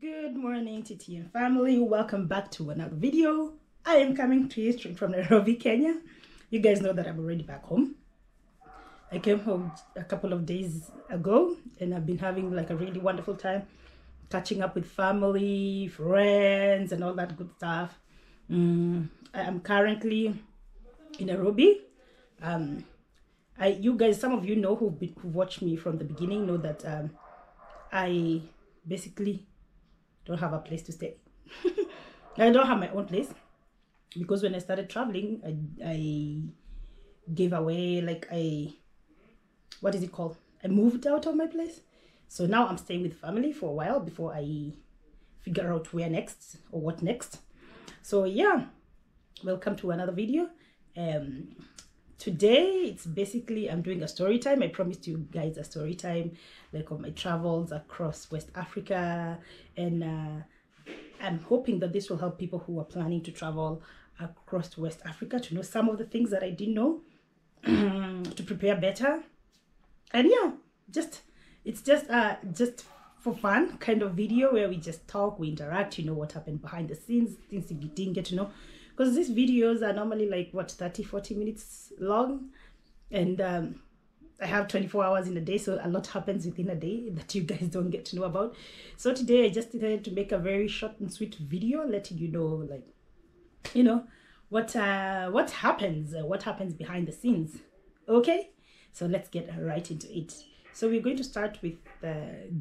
Good morning, TTN family. Welcome back to another video. I am coming to you straight from Nairobi, Kenya. You guys know that I'm already back home. I came home a couple of days ago and I've been having like a really wonderful time catching up with family, friends, and all that good stuff. I am currently in Nairobi. You guys, some of you know who watched me from the beginning know that I basically don't have a place to stay. I don't have my own place because when I started traveling, I gave away, like, what is it called? I moved out of my place. So now I'm staying with family for a while before I figure out where next or what next. So yeah, welcome to another video. Today it's basically I'm doing a story time. I promised you guys a story time, like, of my travels across West Africa, and I'm hoping that this will help people who are planning to travel across West Africa to know some of the things that I didn't know, to prepare better. And yeah, it's just for fun kind of video where we just talk, we interact, you know, what happened behind the scenes, things you didn't get to know, because these videos are normally like, what, 30-40 minutes long, and I have 24 hours in a day, so a lot happens within a day that you guys don't get to know about. So today I just decided to make a very short and sweet video letting you know, like, you know, what happens behind the scenes. Okay, so let's get right into it. So we're going to start with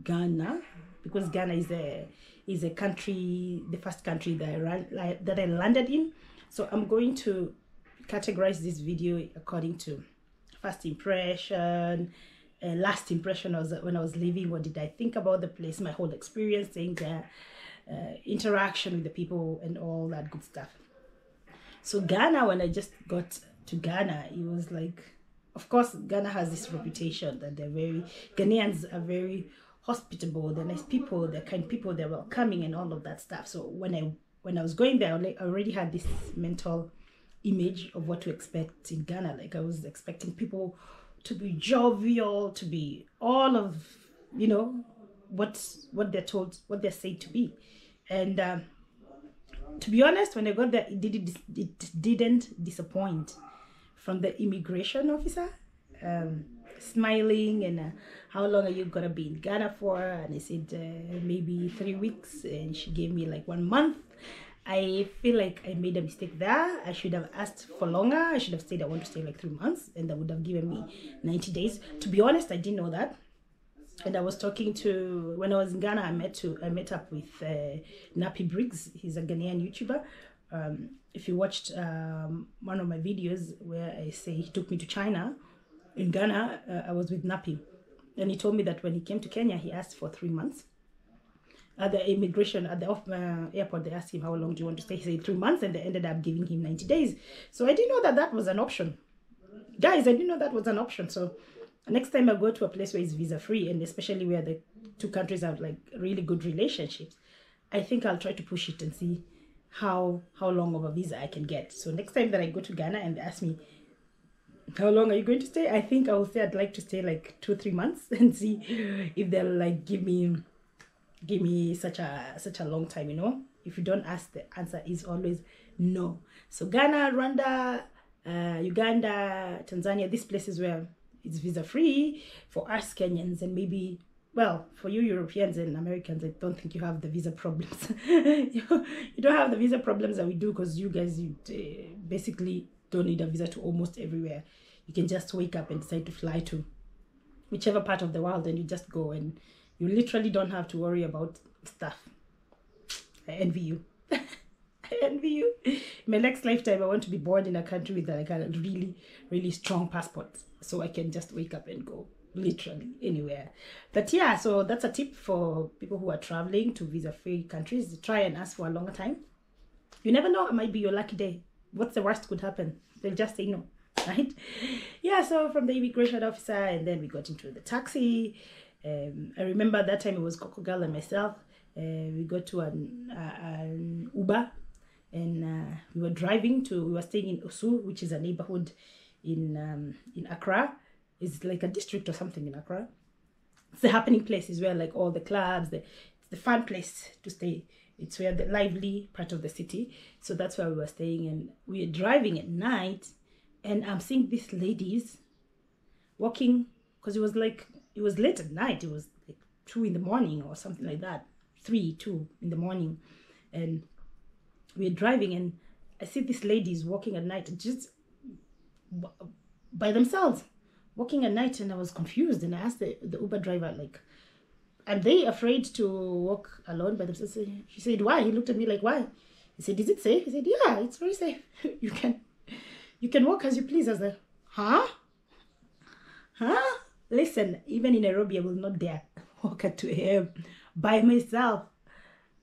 Ghana, because Ghana is a country, the first country that I landed in. So I'm going to categorize this video according to first impression, last impression when I was leaving. What did I think about the place? My whole experience staying there, interaction with the people, and all that good stuff. So Ghana, when I just got to Ghana, it was like, of course, Ghana has this reputation that Ghanaians are very hospitable, they're nice people, they're kind people, they're welcoming, and all of that stuff. So when I was going there, I already had this mental image of what to expect in Ghana. Like, I was expecting people to be jovial, to be all of, you know, what they're said to be. And to be honest, when I got there, it didn't disappoint. From the immigration officer, smiling, and how long are you gonna be in Ghana for? And I said maybe 3 weeks, and she gave me like 1 month. I feel like I made a mistake there. I should have asked for longer. I should have said I want to stay like 3 months, and that would have given me 90 days. To be honest, I didn't know that. And I was talking to, when I was in Ghana, I met up with Nappy Briggs. He's a Ghanaian YouTuber. If you watched one of my videos where I say he took me to China, in Ghana, I was with Nappy. And he told me that when he came to Kenya, he asked for 3 months. At the immigration, at the airport, they asked him, how long do you want to stay? He said 3 months, and they ended up giving him 90 days. So I didn't know that was an option. Guys, I didn't know that was an option. So next time I go to a place where it's visa-free, and especially where the two countries have like really good relationships, I think I'll try to push it and see how long of a visa I can get. So next time that I go to Ghana and they ask me, how long are you going to stay? I think I will say I'd like to stay like 2-3 months and see if they'll like give me such a long time, you know. If you don't ask, the answer is always no. So Ghana, Rwanda, Uganda, Tanzania, these places where it's visa free for us Kenyans, and maybe, well, for you Europeans and Americans, I don't think you have the visa problems. You don't have the visa problems that we do, because you guys, basically don't need a visa to almost everywhere. You can just wake up and decide to fly to whichever part of the world, and you just go, and you literally don't have to worry about stuff. I envy you. I envy you. In my next lifetime, I want to be born in a country with like a really, really strong passport, so I can just wake up and go literally anywhere. But yeah, so that's a tip for people who are traveling to visa-free countries. Try and ask for a longer time. You never know, it might be your lucky day. What's the worst could happen? They'll just say no, right? Yeah, so from the immigration officer, and then we got into the taxi. I remember that time it was Coco Girl and myself. We got to an Uber, and we were staying in Osu, which is a neighborhood in Accra. It's like a district or something in Accra. It's the happening places where like all the clubs, it's the fun place to stay. It's where the lively part of the city. So that's where we were staying, and we were driving at night, and I'm seeing these ladies walking, because it was late at night. It was like 2 in the morning or something like that, 2 in the morning, and we're driving, and I see these ladies walking at night, just by themselves, walking at night, and I was confused, and I asked the Uber driver, like, are they afraid to walk alone by themselves? He said, why? He looked at me like, why? He said, is it safe? He said, yeah, it's very safe. You can walk as you please. I was like, huh? Listen, even in Nairobi, I will not dare walk at 2 a.m. by myself.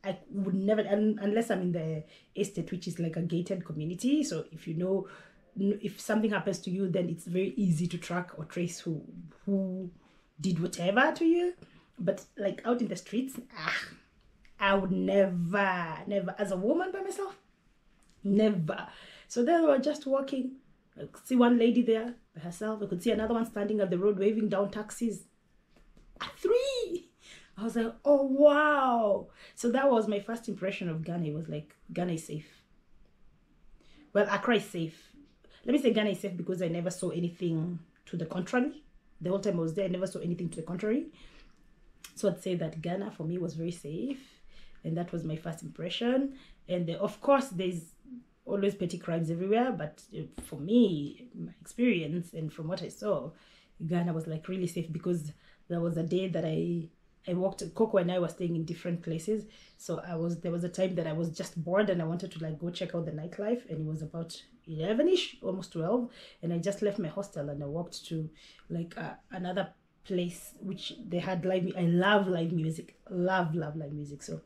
I would never, unless I'm in the estate, which is like a gated community. So if something happens to you, then it's very easy to track or trace who did whatever to you. But like out in the streets, I would never, as a woman by myself, never. So then we were just walking. I could see one lady there by herself. I could see another one standing at the road waving down taxis. 3. I was like, oh, wow. So that was my first impression of Ghana. It was like, Ghana is safe. Well, Accra is safe. Let me say Ghana is safe because I never saw anything to the contrary. The whole time I was there, I never saw anything to the contrary. So I'd say that Ghana for me was very safe. And that was my first impression. And of course, there's always petty crimes everywhere. But for me, my experience and from what I saw, Ghana was like really safe, because there was a day that I walked. Coco and I were staying in different places, so there was a time that I was just bored and I wanted to like go check out the nightlife, and it was about 11ish, almost 12, and I just left my hostel and I walked to like another place which they had live. I love live music, love live music. So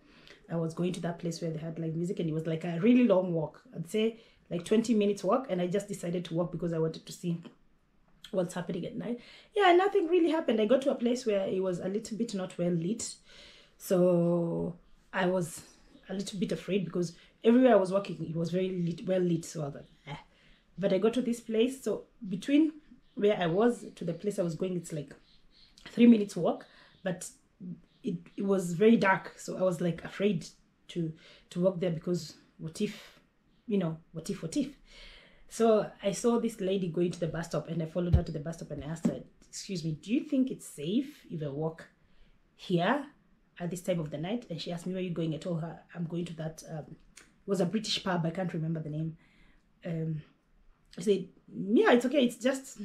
I was going to that place where they had live music, and it was like a really long walk. I'd say like 20 minutes walk, and I just decided to walk because I wanted to see what's happening at night. Yeah, nothing really happened. I got to a place where it was a little bit not well lit, so I was a little bit afraid, because everywhere I was walking it was very well lit. So I was like, eh. But I got to this place, so between where I was to the place I was going, it's like 3 minutes walk, but it was very dark, so I was like afraid to walk there, because what if? So I saw this lady going to the bus stop, and I followed her to the bus stop, and I asked her, excuse me, do you think it's safe if I walk here at this time of the night? And she asked me, where are you going? I told her, I'm going to that, it was a British pub, I can't remember the name. I said, yeah, it's okay, it's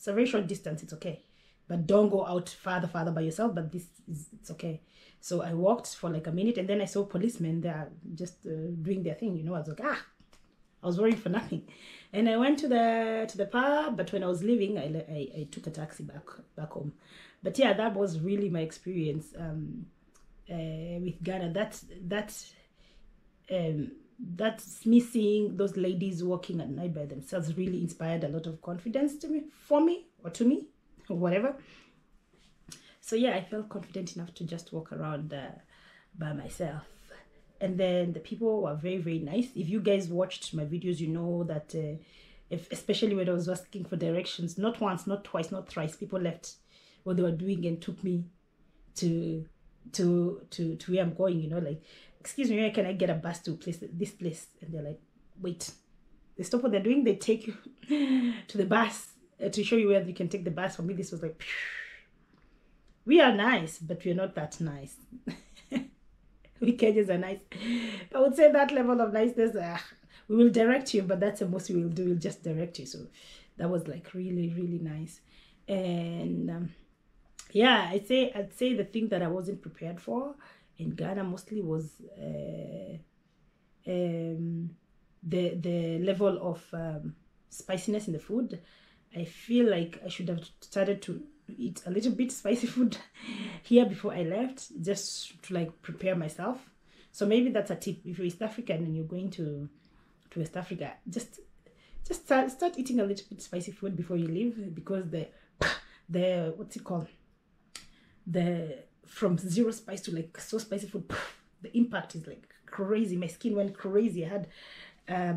a very short distance, it's okay. But don't go out farther by yourself, but it's okay. So I walked for like a minute, and then I saw policemen there just doing their thing, I was like, I was worried for nothing. And I went to the pub, but when I was leaving, I took a taxi back home. But yeah, that was really my experience with Ghana. That's me seeing those ladies walking at night by themselves really inspired a lot of confidence to me, or whatever. So yeah, I felt confident enough to just walk around by myself. And then the people were very, very nice. If you guys watched my videos, you know that especially when I was asking for directions, not once, not twice, not thrice, people left what they were doing and took me to where I'm going, like, excuse me, where can I get a bus to this place? And they're like, wait. They stop what they're doing, they take you to the bus to show you where you can take the bus. For me, this was like, we are nice, but we're not that nice. We Kenyans are nice. I would say that level of niceness, we will direct you, but that's the most we will do. We'll just direct you. So that was like really, really nice. And yeah, I'd say the thing that I wasn't prepared for in Ghana mostly was the level of spiciness in the food. I feel like I should have started to eat a little bit spicy food here before I left, just to like prepare myself. So maybe that's a tip. If you're East African and you're going to West Africa, just start eating a little bit spicy food before you leave, because the what's it called, the from zero spice to like so spicy food, the impact is like crazy. My skin went crazy. I had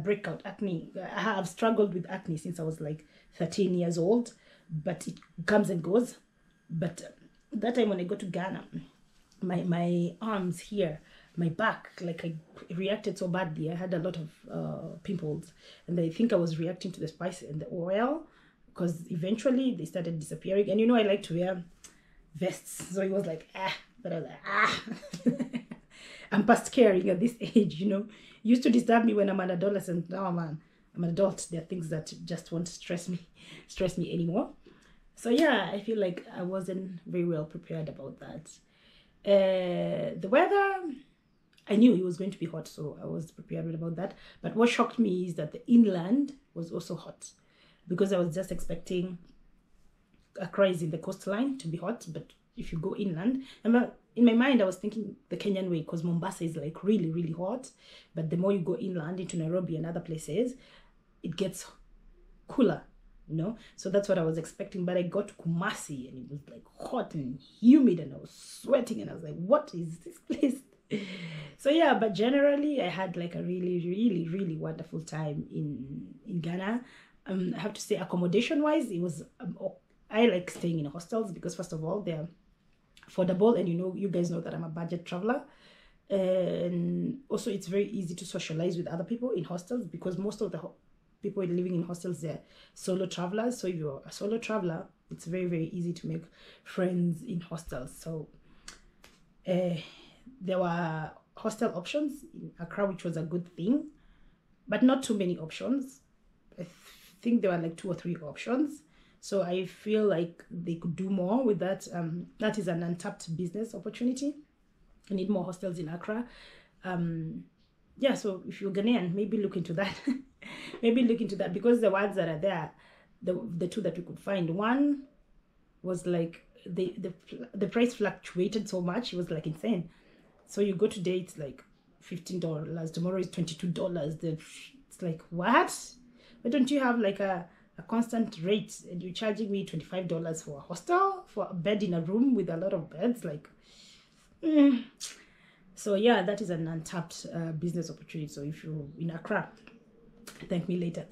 breakout acne. I have struggled with acne since I was like 13 years old, but it comes and goes. But that time when I go to Ghana, my arms here, my back, like I reacted so badly. I had a lot of pimples, and I think I was reacting to the spice and the oil, because eventually they started disappearing. And I like to wear vests, so it was like but I was like I'm past caring at this age. It used to disturb me when I'm an adolescent. Now I'm an adult. There are things that just won't stress me anymore. So yeah, I feel like I wasn't very well prepared about that. The weather, I knew it was going to be hot, so I was prepared about that. But what shocked me is that the inland was also hot, because I was just expecting Accra is in the coastline to be hot, but if you go inland, and in my mind I was thinking the Kenyan way, because Mombasa is like really, really hot, but the more you go inland into Nairobi and other places, it gets cooler, so that's what I was expecting. But I got to Kumasi and it was like hot and humid, and I was sweating, and I was like, what is this place? So yeah, but generally I had like a really, really, really wonderful time in Ghana. I have to say, accommodation wise, it was I like staying in hostels, because first of all, they're affordable, and you guys know that I'm a budget traveler, and also it's very easy to socialize with other people in hostels, because most of the people living in hostels, they're solo travelers. So if you're a solo traveler, it's very, very easy to make friends in hostels. So there were hostel options in Accra, which was a good thing, but not too many options. I think there were like 2 or 3 options. So I feel like they could do more with that. That is an untapped business opportunity. I need more hostels in Accra. Yeah, so if you're Ghanaian, maybe look into that. Maybe look into that, because the ones that are there, the 2 that we could find, one was like the price fluctuated so much, it was like insane. So you go today, it's like $15. Tomorrow is $22. It's like, what? Why don't you have like a constant rate, and you're charging me $25 for a hostel, for a bed in a room with a lot of beds? Like, So yeah, that is an untapped business opportunity. So if you're in Accra, thank me later.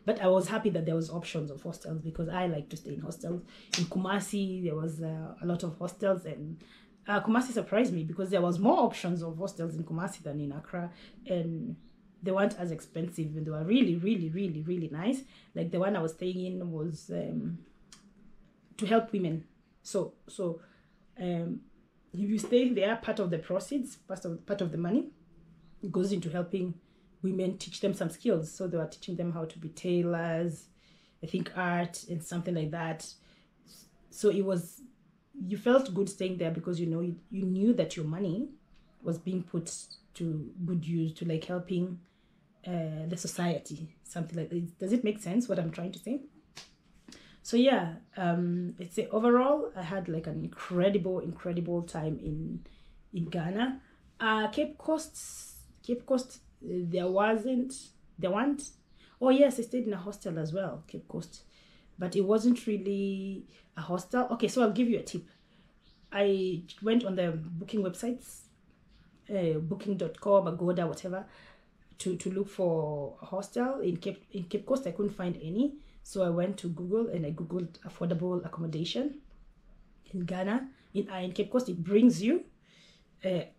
But I was happy that there was options of hostels, because I like to stay in hostels. In Kumasi, there was a lot of hostels, and Kumasi surprised me, because there was more options of hostels in Kumasi than in Accra, and they weren't as expensive, and they were really, really, really, really nice. Like the one I was staying in was to help women. So if you stay there, part of the proceeds, part of the money goes into helping women, teach them some skills. So they were teaching them how to be tailors, I think art and something like that. So you felt good staying there, because you knew that your money was being put to good use, to like helping the society, something like that. Does it make sense what I'm trying to say? So yeah, I'd say overall I had like an incredible time in Ghana. Cape Coast, there weren't. Oh yes, I stayed in a hostel as well, Cape Coast, but it wasn't really a hostel. Okay, so I'll give you a tip. I went on the booking websites, booking.com, Agoda, whatever, to look for a hostel in Cape Coast. I couldn't find any. So I went to Google and I Googled affordable accommodation in Ghana. In Cape Coast, it brings you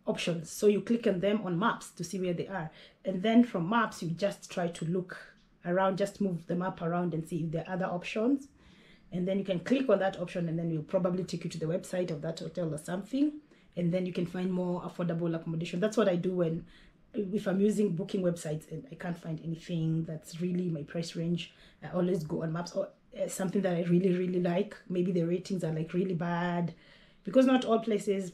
options. So you click on them on maps to see where they are. And then from maps, you just try to look around, just move the map around and see if there are other options. And then you can click on that option, and then we'll probably take you to the website of that hotel or something. And then you can find more affordable accommodation. That's what I do if I'm using booking websites and I can't find anything that's really my price range. I always go on maps, or something that I really, really like. Maybe the ratings are like really bad, because not all places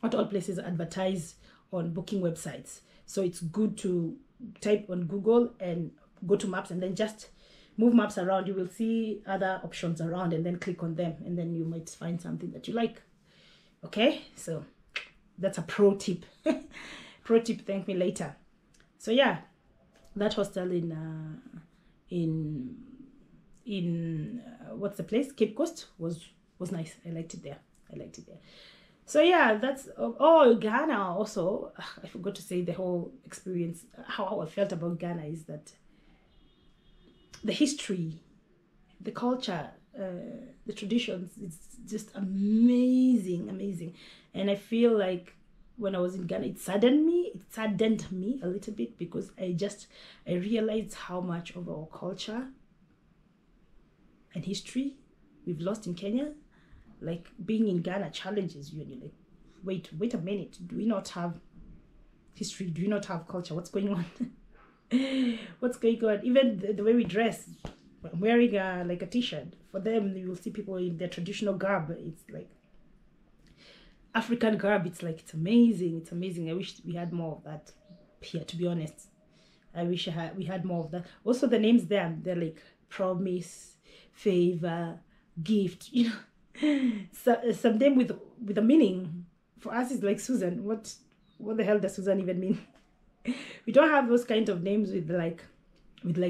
advertise on booking websites. So it's good to type on Google and go to maps, and then just move maps around. You will see other options around, and then click on them, and then you might find something that you like. Okay, so that's a pro tip. Pro tip, thank me later. So yeah, that hostel in what's the place? Cape Coast was nice. I liked it there. So yeah, that's Ghana also. I forgot to say the whole experience. How I felt about Ghana is that the history, the culture, the traditions. It's just amazing, amazing. And I feel like when I was in Ghana, it saddened me a little bit, because I realized how much of our culture and history we've lost in Kenya. Like, being in Ghana challenges you, and you're like, wait a minute, do we not have history? Do we not have culture? What's going on? What's going on? Even the way we dress, wearing like a t-shirt. For them, you will see people in their traditional garb. It's like African garb. It's like, it's amazing. It's amazing. I wish we had more of that here, to be honest. I wish we had more of that. Also, the names there, they're like promise, favor, gift, you know. So, some name with a meaning. For us, it's like Susan. What the hell does Susan even mean? We don't have those kind of names with like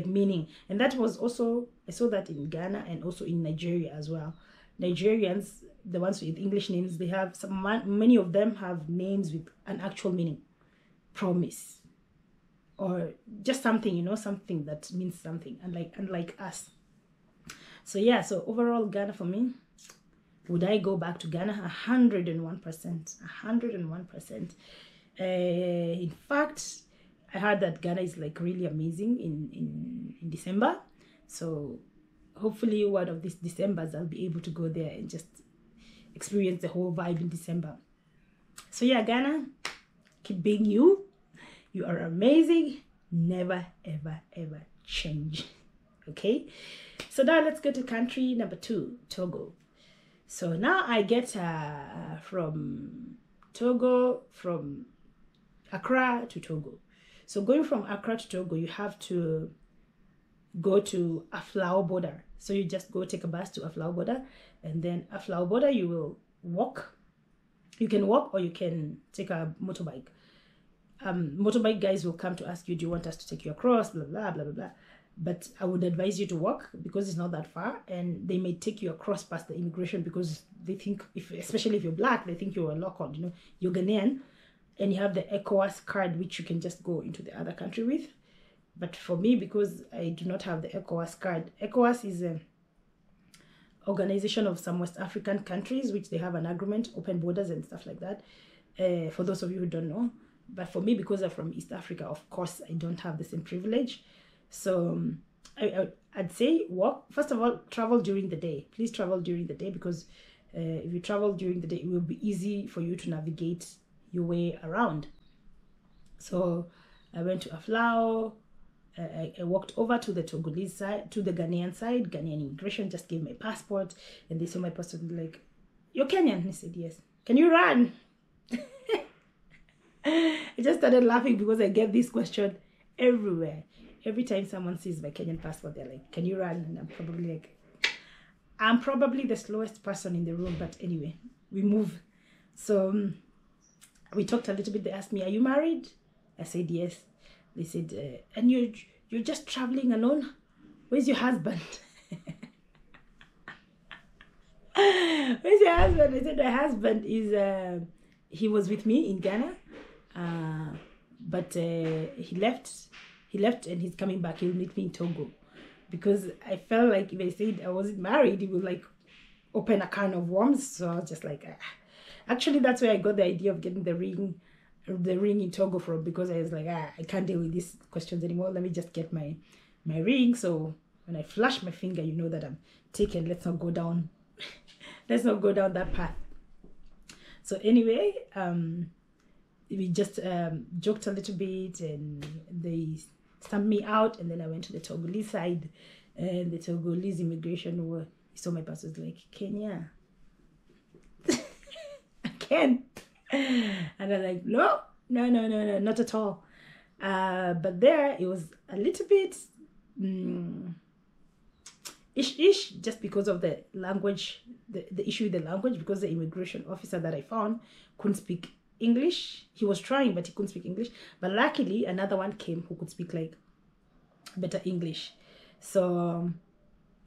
meaning. And that was also, I saw that in Ghana and also in Nigeria as well. Nigerians, the ones with English names, they have many of them have names with an actual meaning. Promise, or just something, you know, something that means something, unlike us. So yeah, so overall, Ghana for me, would I go back to Ghana? 101%. 101%. In fact, I heard that Ghana is like really amazing in December. So hopefully one of these Decembers I'll be able to go there and just experience the whole vibe in December. So yeah, Ghana, keep being you. You are amazing. Never, ever, ever change. Okay? So now let's go to country number 2, Togo. So now I get from Togo, from Accra to Togo. So going from Accra to Togo, you have to go to Aflao border. So you just go take a bus to Aflao border, and then Aflao border you will walk. You can walk or you can take a motorbike. Motorbike guys will come to ask you, do you want us to take you across, blah, blah, blah, blah, blah. But I would advise you to walk, because it's not that far, and they may take you across past the immigration, because they think, especially if you're black, they think you're a local, you know, you're Ghanaian, and you have the ECOWAS card, which you can just go into the other country with. But for me, because I do not have the ECOWAS card, ECOWAS is an organization of some West African countries, which they have an agreement, open borders and stuff like that, for those of you who don't know. But for me, because I'm from East Africa, of course, I don't have the same privilege. So I'd say walk. First of all, travel during the day. Please travel during the day, because if you travel during the day, it will be easy for you to navigate your way around. So I went to Aflao. I walked over to the Togolese side, to the Ghanaian side. Ghanaian immigration just gave my passport, and they saw my passport and like, "You're Kenyan?" I said, "Yes." "Can you run?" I just started laughing, because I get this question everywhere. Every time someone sees my Kenyan passport, they're like, "Can you run?" And I'm probably the slowest person in the room, but anyway, we move. So we talked a little bit. They asked me, "Are you married?" I said, "Yes." They said, "And you're just traveling alone? Where's your husband?" "Where's your husband?" I said, "My husband is, he was with me in Ghana, but he left and he's coming back. He'll meet me in Togo." Because I felt like if I said I wasn't married, it would like open a can of worms. So I was just like, Actually, that's where I got the idea of getting the ring in Togo from, because I was like, I can't deal with these questions anymore. Let me just get my ring. So when I flash my finger, you know that I'm taken. Let's not go down. Let's not go down that path. So anyway, we just joked a little bit, and they stamped me out, and then I went to the Togolese side, and the Togolese immigration saw my passport, like, "Kenya." Again. And I'm like, no, not at all. But there it was a little bit ish, just because of the language, the issue with the language, because the immigration officer that I found couldn't speak English. He was trying, but he couldn't speak English. But luckily, another one came who could speak like better English. So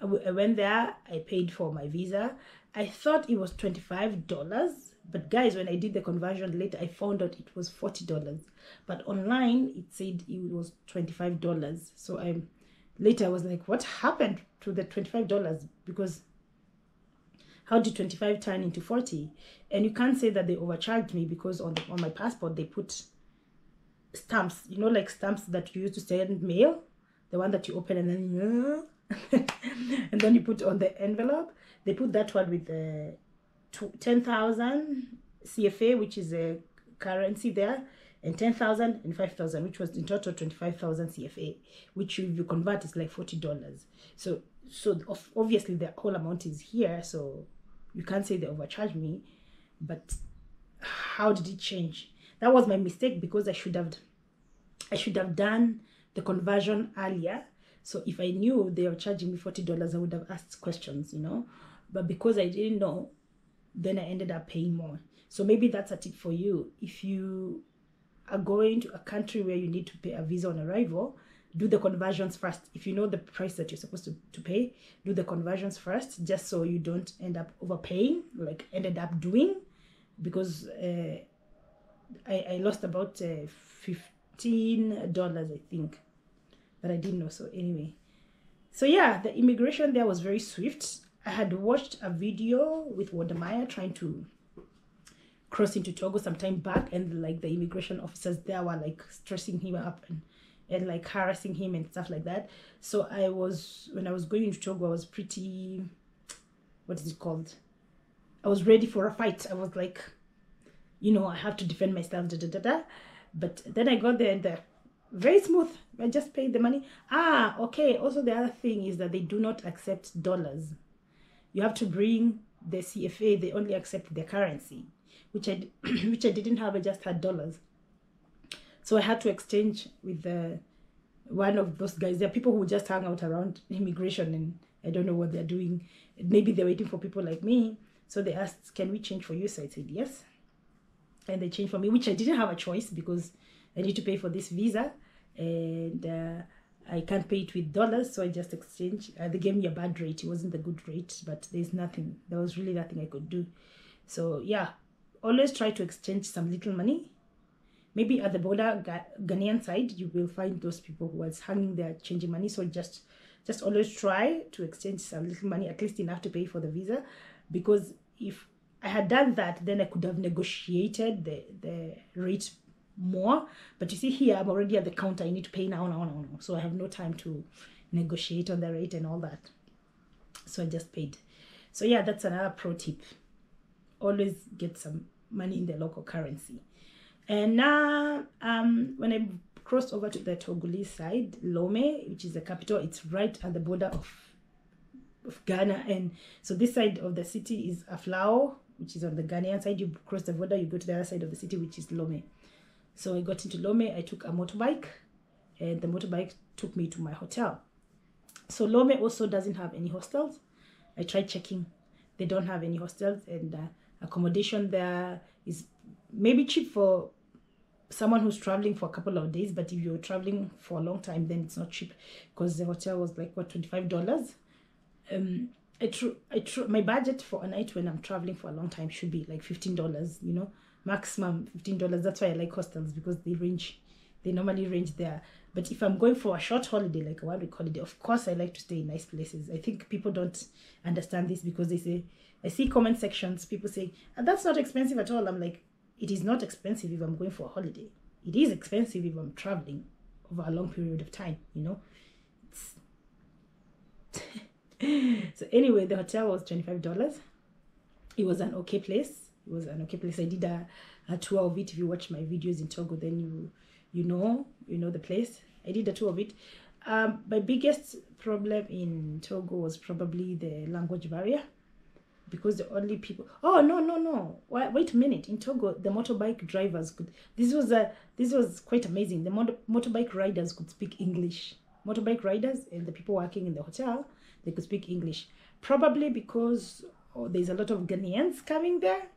I went there. I paid for my visa. I thought it was $25, but guys, when I did the conversion later, I found out it was $40. But online, it said it was $25. So later I was like, what happened to the $25? Because how did 25 turn into 40? And you can't say that they overcharged me, because on my passport they put stamps, you know, like stamps that you use to send mail, the one that you open and then and then you put on the envelope. They put that one with the 10,000 CFA, which is a currency there, and 10,000 and 5,000, which was in total 25,000 CFA, which if you convert is like $40. So obviously the whole amount is here, so you can't say they overcharged me. But how did it change? That was my mistake, because I should have done the conversion earlier. So if I knew they were charging me $40, I would have asked questions, you know. But because I didn't know, then I ended up paying more. So maybe that's a tip for you. If you are going to a country where you need to pay a visa on arrival, do the conversions first. If you know the price that you're supposed to pay, do the conversions first, just so you don't end up overpaying, like ended up doing, because I lost about $15, I think, but I didn't know. So anyway, so yeah, the immigration there was very swift. I had watched a video with Wadamaya trying to cross into Togo some time back, and like the immigration officers there were like stressing him up and like harassing him and stuff like that. So when I was going into Togo, I was pretty, what is it called? I was ready for a fight. I was like, you know, I have to defend myself, da da da da. But then I got there and very smooth. I just paid the money. Okay. Also, the other thing is that they do not accept dollars. You have to bring the CFA. They only accept their currency, which I didn't have. I just had dollars. So I had to exchange with one of those guys. There are people who just hang out around immigration, and I don't know what they're doing. Maybe they're waiting for people like me. So they asked, can we change for you? So I said yes. And they changed for me, which I didn't have a choice, because I need to pay for this visa. And I can't pay it with dollars. So I just exchanged. They gave me a bad rate. It wasn't a good rate, but there was really nothing I could do. So yeah, always try to exchange some little money. Maybe at the border, Ghanaian side, you will find those people who are hanging there changing money. So just always try to exchange some little money, at least enough to pay for the visa. Because if I had done that, then I could have negotiated the rate more. But you see here, I'm already at the counter. I need to pay now. So I have no time to negotiate on the rate and all that. So I just paid. So yeah, that's another pro tip. Always get some money in the local currency. And now, when I crossed over to the Togolese side, Lome, which is the capital, it's right at the border of Ghana. And so this side of the city is Aflao, which is on the Ghanaian side. You cross the border, you go to the other side of the city, which is Lome. So I got into Lome. I took a motorbike, and the motorbike took me to my hotel. So Lome also doesn't have any hostels. I tried checking. They don't have any hostels, and accommodation there is maybe cheap for someone who's traveling for a couple of days, but if you're traveling for a long time, then it's not cheap, because the hotel was like, what, $25. My budget for a night when I'm traveling for a long time should be like $15, you know, maximum $15. That's why I like hostels, because they normally range there. But if I'm going for a short holiday, like a 1 week holiday, of course I like to stay in nice places. I think people don't understand this, because they say, I see comment sections, people say, that's not expensive at all. I'm like, it is not expensive if I'm going for a holiday. It is expensive if I'm traveling over a long period of time, you know. So anyway, the hotel was $25. It was an okay place. I did a tour of it. If you watch my videos in Togo, then you know the place. I did a tour of it. My biggest problem in Togo was probably the language barrier, because the only people, no, wait a minute, in Togo the motorbike drivers could, this was quite amazing, the motorbike riders could speak English. Motorbike riders and the people working in the hotel, they could speak English, probably because there's a lot of Ghanaians coming there,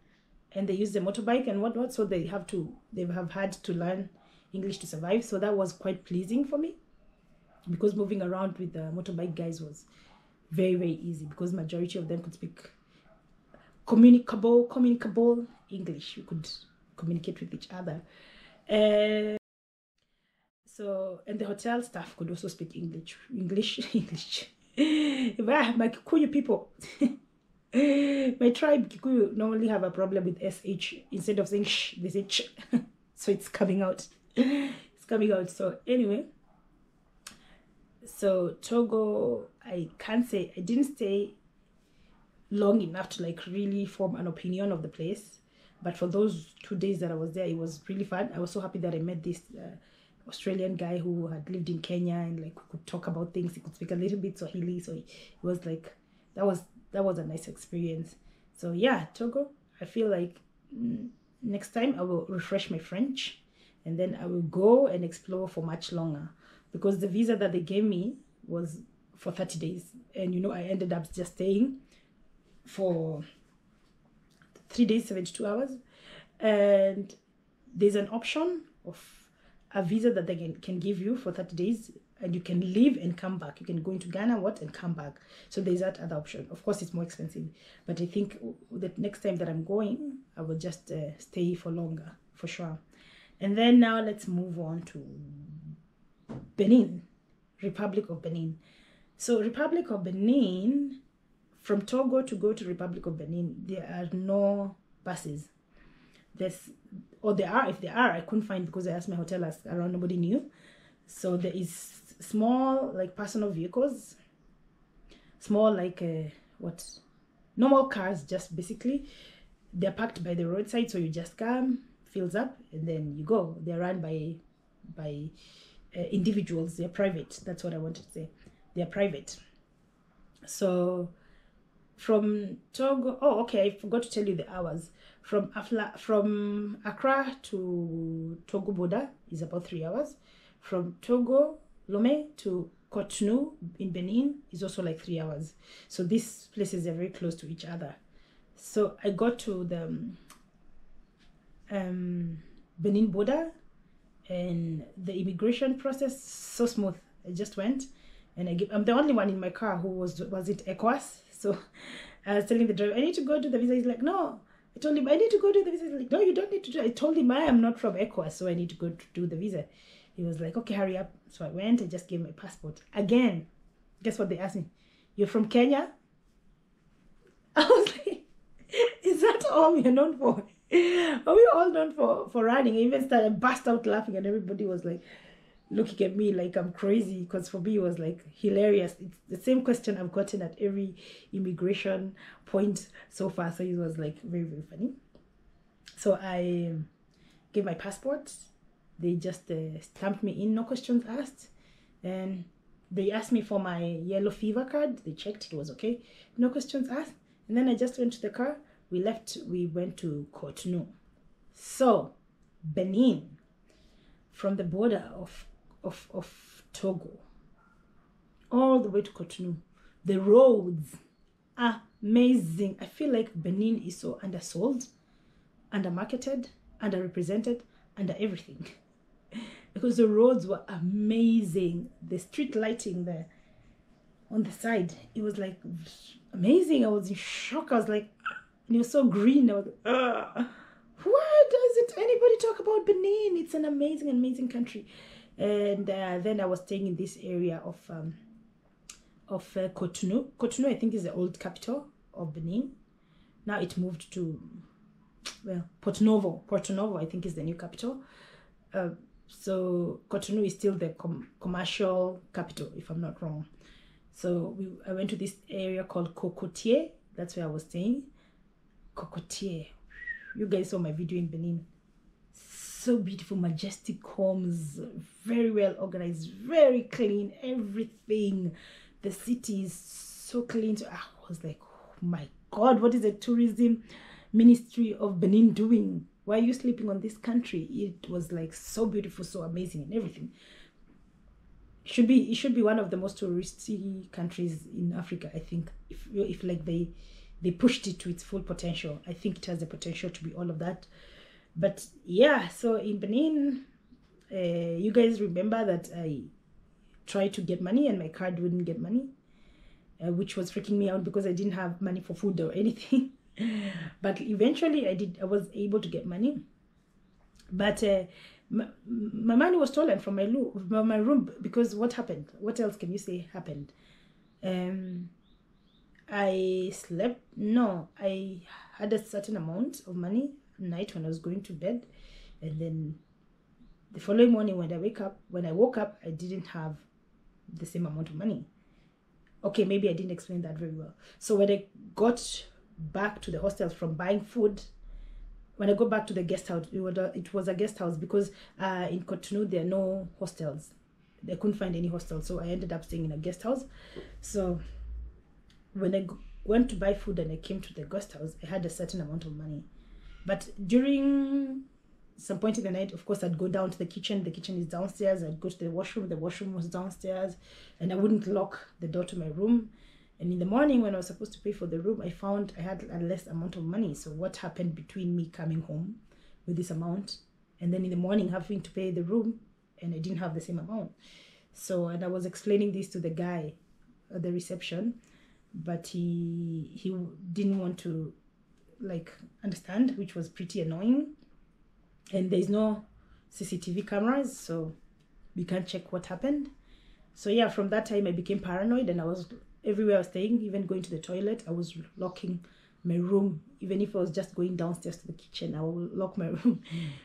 and they use the motorbike and whatnot, so they have had to learn English to survive. So that was quite pleasing for me, because moving around with the motorbike guys was very, very easy, because majority of them could speak communicable English. You could communicate with each other. So, and the hotel staff could also speak English. My Kikuyu people. My tribe Kikuyu normally have a problem with sh. Instead of saying sh, they say ch. So it's coming out. It's coming out. So anyway, so Togo, I can't say I didn't stay long enough to like really form an opinion of the place. But for those 2 days that I was there, it was really fun. I was so happy that I met this Australian guy who had lived in Kenya, and like we could talk about things. He could speak a little bit Swahili, so it was like that was a nice experience. So yeah, Togo, I feel like next time I will refresh my French, and then I will go and explore for much longer, because the visa that they gave me was for 30 days, and you know, I ended up just staying for 3 days, 72 hours. And there's an option of a visa that they can give you for 30 days, and you can leave and come back. You can go into Ghana, and come back. So there's that other option. Of course, it's more expensive, but I think that next time that I'm going, I will just stay for longer, for sure. And then now let's move on to Benin, Republic of Benin. So Republic of Benin, from Togo to go to Republic of Benin, there are no buses. If there are, I couldn't find, because I asked my hotel around, nobody knew. So there is small like personal vehicles, small like normal cars, just basically. They're parked by the roadside, so you just come, fills up, and then you go. They're run by individuals. They're private. That's what I wanted to say. They're private. So from Togo, I forgot to tell you the hours. From Accra to Togo border is about 3 hours. From Togo, Lomé to Cotonou in Benin is also like 3 hours. So these places are very close to each other. So I got to the Benin border, and the immigration process so smooth. I just went, and I'm the only one in my car who was it ECOWAS. So I was telling the driver, I need to go to the visa. He's like, no. I told him, I need to go to the visa. He's like, no, you don't need to do it. I told him, I am not from ECOWAS, so I need to go to do the visa. He was like, okay, hurry up. So I went, I just gave my passport. Again, guess what they asked me? You're from Kenya? I was like, is that all we are known for? Are we all known for running? I even started burst out laughing, and everybody was like looking at me like I'm crazy, because for me it was like hilarious. It's the same question I've gotten at every immigration point so far, so it was like very, very funny. So I gave my passport. They just stamped me in, no questions asked, and they asked me for my yellow fever card. They checked, it was okay, no questions asked. And then I just went to the car. We went to Cotonou. So Benin, from the border of Togo all the way to Cotonou, the roads are amazing. I feel like Benin is so undersold, undermarketed, underrepresented, under everything, because the roads were amazing. The street lighting there on the side, it was like amazing. I was in shock. I was like, and it was so green. I was like, why doesn't anybody talk about Benin? It's an amazing, amazing country. And then I was staying in this area of Cotonou. Cotonou, I think, is the old capital of Benin. Now it moved to, well, Porto Novo, I think, is the new capital. So Cotonou is still the commercial capital, if I'm not wrong. So I went to this area called Cocotier. That's where I was staying. Cocotier. You guys saw my video in Benin. So beautiful, majestic homes, very well organized, very clean, everything. The city is so clean. So I was like, oh my God, what is the tourism ministry of Benin doing? Why are you sleeping on this country? It was like so beautiful, so amazing, and everything. It should be one of the most touristy countries in Africa, I think. If like they pushed it to its full potential, I think it has the potential to be all of that. But yeah, so in Benin, you guys remember that I tried to get money and my card wouldn't get money, which was freaking me out because I didn't have money for food or anything. But eventually I was able to get money. But my money was stolen from my room, because what happened? What else can you say happened? I slept. No, I had a certain amount of money at night when I was going to bed, and then the following morning when I woke up, I didn't have the same amount of money. Okay, maybe I didn't explain that very well. So when I got back to the hostels from buying food, when I got back to the guest house, it was a guest house because in Cotonou there are no hostels. They couldn't find any hostels, so I ended up staying in a guest house. So when I went to buy food and I came to the guest house, I had a certain amount of money. But during some point in the night, of course, I'd go down to the kitchen. The kitchen is downstairs. I'd go to the washroom was downstairs, and I wouldn't lock the door to my room. And in the morning when I was supposed to pay for the room, I found I had a less amount of money. So what happened between me coming home with this amount and then in the morning having to pay the room, and I didn't have the same amount? So, and I was explaining this to the guy at the reception, but he didn't want to like understand, which was pretty annoying. And there's no CCTV cameras, so we can't check what happened. So yeah, from that time I became paranoid, and I was everywhere I was staying, even going to the toilet, I was locking my room. Even if I was just going downstairs to the kitchen, I will lock my room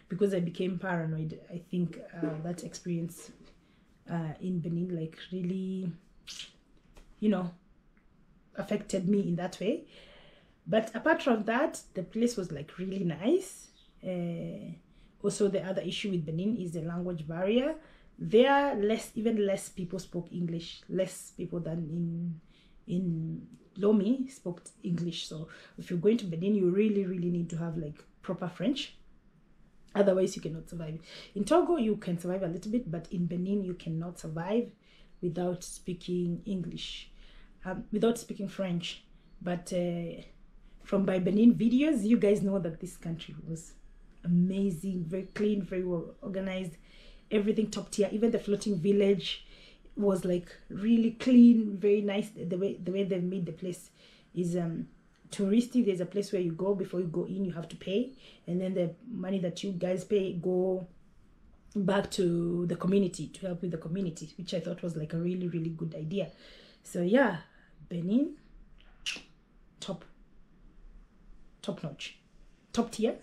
because I became paranoid. I think that experience in Benin like really, you know, affected me in that way. But apart from that, the place was like really nice. Also, the other issue with Benin is the language barrier. There, even less people spoke English. Less people than in Lomé spoke English. So if you're going to Benin, you really need to have like proper French. Otherwise, you cannot survive. In Togo, you can survive a little bit, but in Benin, you cannot survive without speaking English, without speaking French. But from my Benin videos, you guys know that this country was amazing, very clean, very well organized, everything top tier. Even the floating village was like really clean, very nice. The way they've made the place is touristy. There's a place where you go, before you go in you have to pay, and then the money that you guys pay go back to the community to help with the community, which I thought was like a really good idea. So yeah, Benin, top notch, top tier,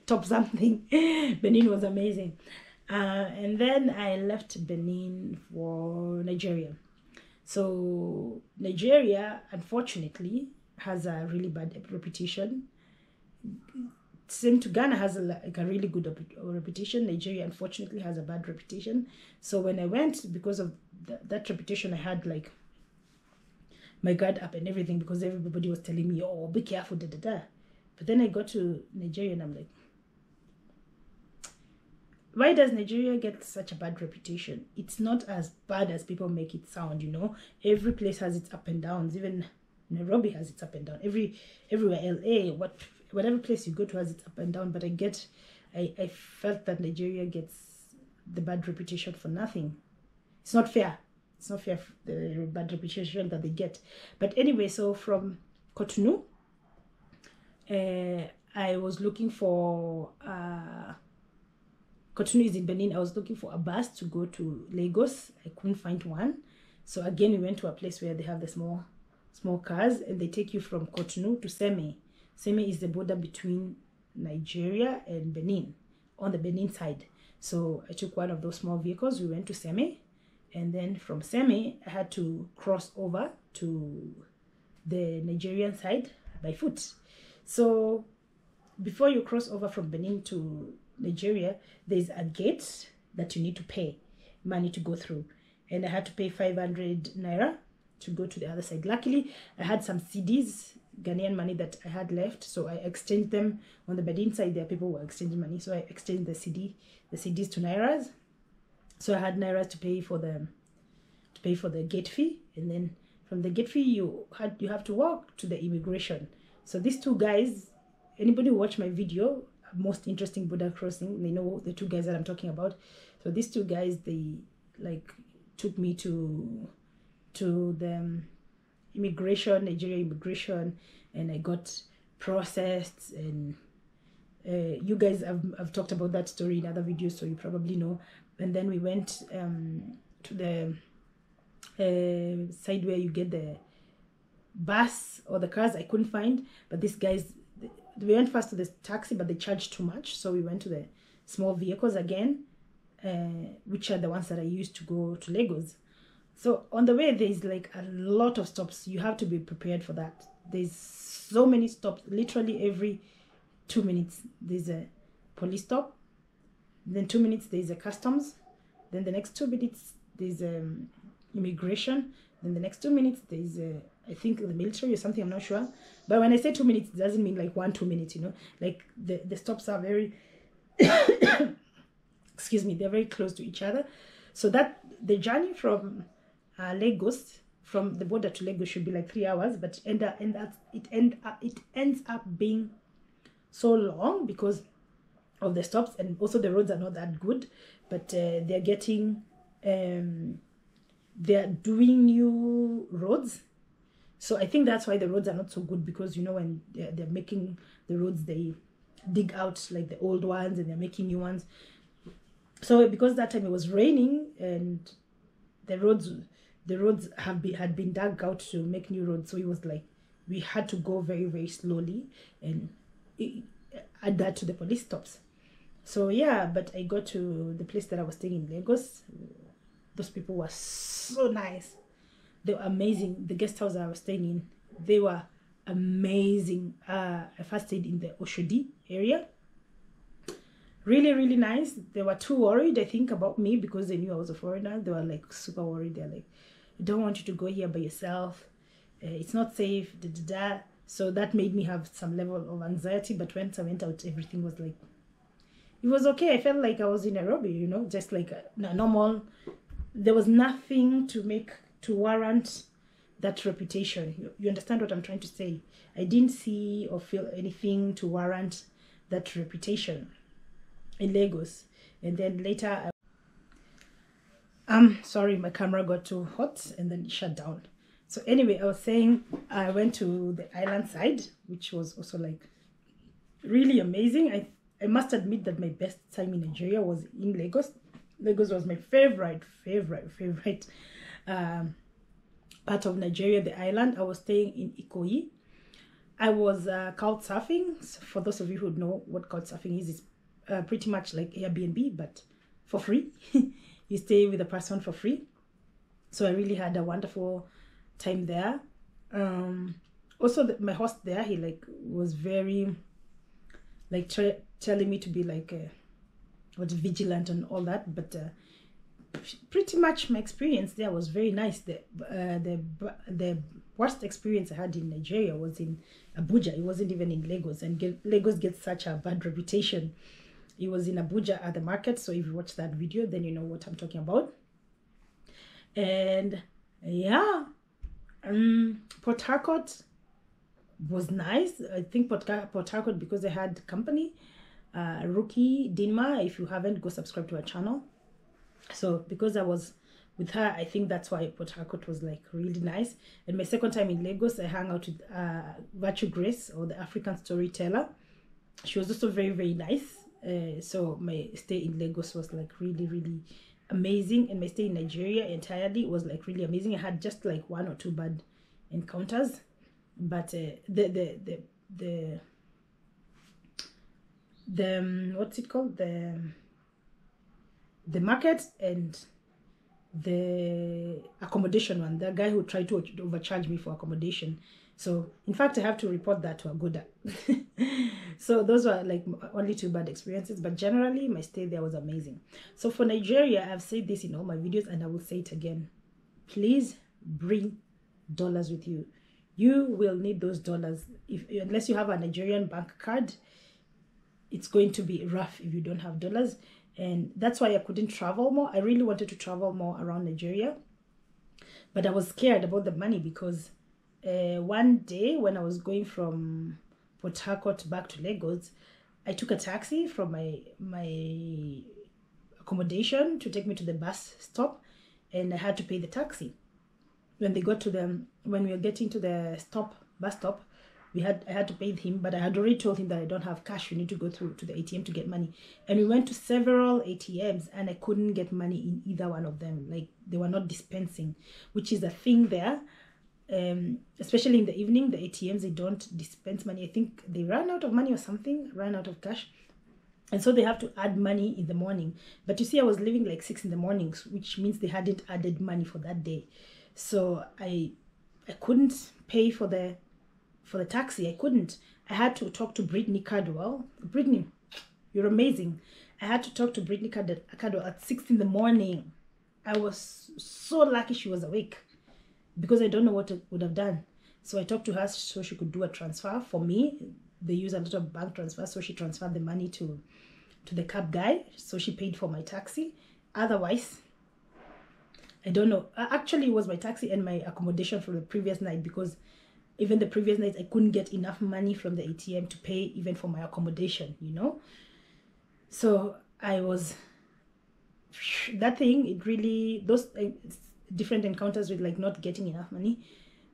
top something. Benin was amazing. And then I left Benin for Nigeria. So Nigeria, unfortunately, has a really bad reputation. Same to Ghana has a really good reputation. Nigeria, unfortunately, has a bad reputation. So when I went, because of that reputation, I had like my guard up and everything, because everybody was telling me, oh, be careful, da da da. But then I got to Nigeria and I'm like, why does Nigeria get such a bad reputation? It's not as bad as people make it sound, you know. Every place has its up and downs. Even Nairobi has its up and down. Everywhere, LA, whatever place you go to has its up and down. But I felt that Nigeria gets the bad reputation for nothing. It's not fair. It's not fair, the bad reputation that they get. But anyway, so from Cotonou, I was looking for Cotonou is in Benin. I was looking for a bus to go to Lagos. I couldn't find one. So again, we went to a place where they have the small cars, and they take you from Cotonou to Seme. Seme is the border between Nigeria and Benin, on the Benin side. So I took one of those small vehicles. We went to Seme, and then from Seme, I had to cross over to the Nigerian side by foot. So before you cross over from Benin to Nigeria, there's a gate that you need to pay money to go through, and I had to pay 500 naira to go to the other side. Luckily, I had some CDs, Ghanaian money that I had left, so I exchanged them. On the Benin side, there people were exchanging money, so I exchanged the CDs to nairas. So I had nairas to pay for the gate fee, and then from the gate fee you have to walk to the immigration. So these two guys, anybody who watched my video, most interesting border crossing, they know the two guys that I'm talking about. So these two guys, they like took me to the immigration, Nigeria immigration, and I got processed. And you guys have talked about that story in other videos, so you probably know. And then we went to the side where you get bus or the cars I couldn't find, but these guys, we went first to the taxi, but they charged too much, so we went to the small vehicles again, which are the ones that I used to go to Lagos. So on the way, there's like a lot of stops. You have to be prepared for that. There's so many stops. Literally every 2 minutes there's a police stop, then 2 minutes there's a customs, then the next 2 minutes there's immigration, then the next 2 minutes there's I think the military or something, I'm not sure. But when I say 2 minutes, it doesn't mean like 1-2 minutes, you know, like the stops are very excuse me, they're very close to each other. So that the journey from Lagos, from the border to Lagos, should be like 3 hours, but it ends up being so long because of the stops, and also the roads are not that good, but they're getting they're doing new roads. So I think that's why the roads are not so good, because, you know, when they're making the roads, they dig out like the old ones and they're making new ones. So because that time it was raining and the roads had been dug out to make new roads, so it was like we had to go very, very slowly and add that to the police stops. So yeah, but I got to the place that I was staying in Lagos. Those people were so nice. They were amazing. The guest house that I was staying in, they were amazing. I first stayed in the Oshodi area. Really, really nice. They were too worried, I think, about me because they knew I was a foreigner. They were like super worried. They're like, "I don't want you to go here by yourself. It's not safe." Da, da, da. So that made me have some level of anxiety. But once I went out, everything was like, it was okay. I felt like I was in Nairobi, you know, just like a normal. There was nothing to warrant that reputation. You understand what I'm trying to say? I didn't see or feel anything to warrant that reputation in Lagos. And then later, sorry, my camera got too hot and then it shut down. So anyway, I was saying I went to the island side, which was also like really amazing. I must admit that my best time in Nigeria was in Lagos. Lagos was my favorite part of Nigeria, the island. I was staying in Ikoyi. I was couch surfing. So for those of you who know what couch surfing is, it's pretty much like Airbnb, but for free. You stay with a person for free. So I really had a wonderful time there. Also, my host there, he like was very like telling me to be like vigilant and all that, but pretty much my experience there was very nice. The worst experience I had in Nigeria was in Abuja. It wasn't even in Lagos, and Lagos gets such a bad reputation. It was in Abuja at the market, so if you watch that video, then you know what I'm talking about. And yeah, Port Harcourt was nice. I think Port Harcourt, because they had company, Rookie Dinma. If you haven't, go subscribe to her channel. So because I was with her, I think that's why Port Harcourt was like really nice. And my second time in Lagos, I hung out with Virtue Grace, or the African storyteller. She was also very, very nice. So my stay in Lagos was like really, really amazing, and my stay in Nigeria entirely was like really amazing. I had just like 1 or 2 bad encounters, but the what's it called, the market and the accommodation one, the guy who tried to overcharge me for accommodation. So in fact, I have to report that to Agoda. So those were like only 2 bad experiences, but generally my stay there was amazing. So for Nigeria, I've said this in all my videos and I will say it again. Please bring dollars with you. You will need those dollars. Unless you have a Nigerian bank card, it's going to be rough if you don't have dollars. And that's why I couldn't travel more. I really wanted to travel more around Nigeria, but I was scared about the money because one day when I was going from Port Harcourt back to Lagos, I took a taxi from my accommodation to take me to the bus stop, and I had to pay the taxi. When we were getting to the bus stop, I had to pay him, but I had already told him that I don't have cash. You need to go through to the ATM to get money. And we went to several ATMs and I couldn't get money in either one of them. Like they were not dispensing, which is a thing there. especially in the evening, the ATMs, they don't dispense money. I think they ran out of money or something, ran out of cash. And so they have to add money in the morning. But you see, I was leaving like 6 in the morning, which means they hadn't added money for that day. So I couldn't pay for the taxi. I couldn't. I had to talk to Brittany Cardwell. Brittany, you're amazing. I had to talk to Brittany Cardwell at 6 in the morning. I was so lucky she was awake, because I don't know what I would have done. So I talked to her so she could do a transfer for me. They use a lot of bank transfers, so she transferred the money to the cab guy. So she paid for my taxi. Otherwise, I don't know. Actually, it was my taxi and my accommodation from the previous night, because even the previous night, I couldn't get enough money from the ATM to pay even for my accommodation, you know. So I was, that thing, it really, those different encounters with like not getting enough money,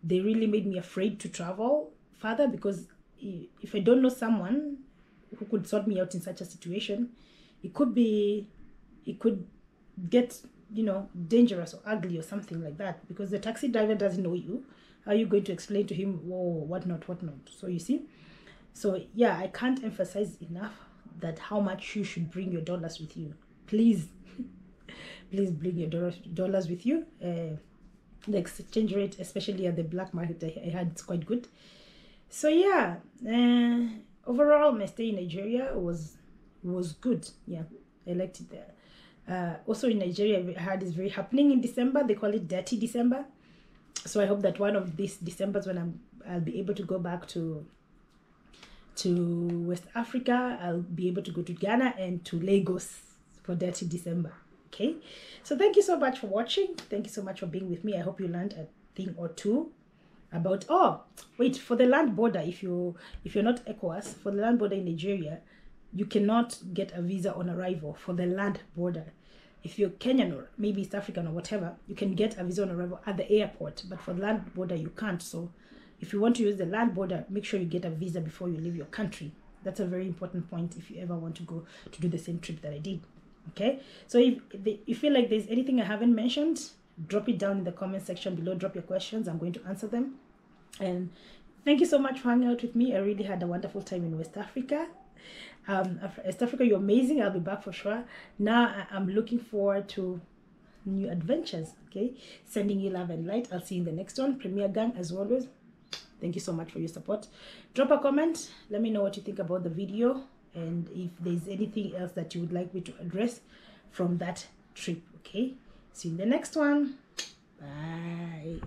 they really made me afraid to travel further, because if I don't know someone who could sort me out in such a situation, it could get, you know, dangerous or ugly or something like that, because the taxi driver doesn't know you. How are you going to explain to him, whoa, what not? So you see, so yeah, I can't emphasize enough that how much you should bring your dollars with you. Please please bring your dollars with you. The exchange rate, especially at the black market, I heard it's quite good. So yeah, overall my stay in Nigeria was good. Yeah, I liked it there. Also in Nigeria, I heard it's very happening in December. They call it Dirty December. So I hope that one of these Decembers, when I'll be able to go back to West Africa, I'll be able to go to Ghana and to Lagos for Dirty December. Okay, so thank you so much for watching. Thank you so much for being with me. I hope you learned a thing or two about, oh wait, for the land border, if you're not ECOWAS, for the land border in Nigeria, you cannot get a visa on arrival for the land border. If you're Kenyan or maybe East African or whatever, you can get a visa on arrival at the airport, but for the land border you can't. So if you want to use the land border, make sure you get a visa before you leave your country. That's a very important point if you ever want to go to do the same trip that I did. Okay, so if you feel like there's anything I haven't mentioned, drop it down in the comment section below. Drop your questions. I'm going to answer them. And thank you so much for hanging out with me. I really had a wonderful time in West Africa. West Africa, you're amazing. I'll be back for sure. Now I'm looking forward to new adventures. Okay, sending you love and light. I'll see you in the next one. Premier Gang, as always, thank you so much for your support. Drop a comment. Let me know what you think about the video, and if there's anything else that you would like me to address from that trip. Okay, see you in the next one. Bye.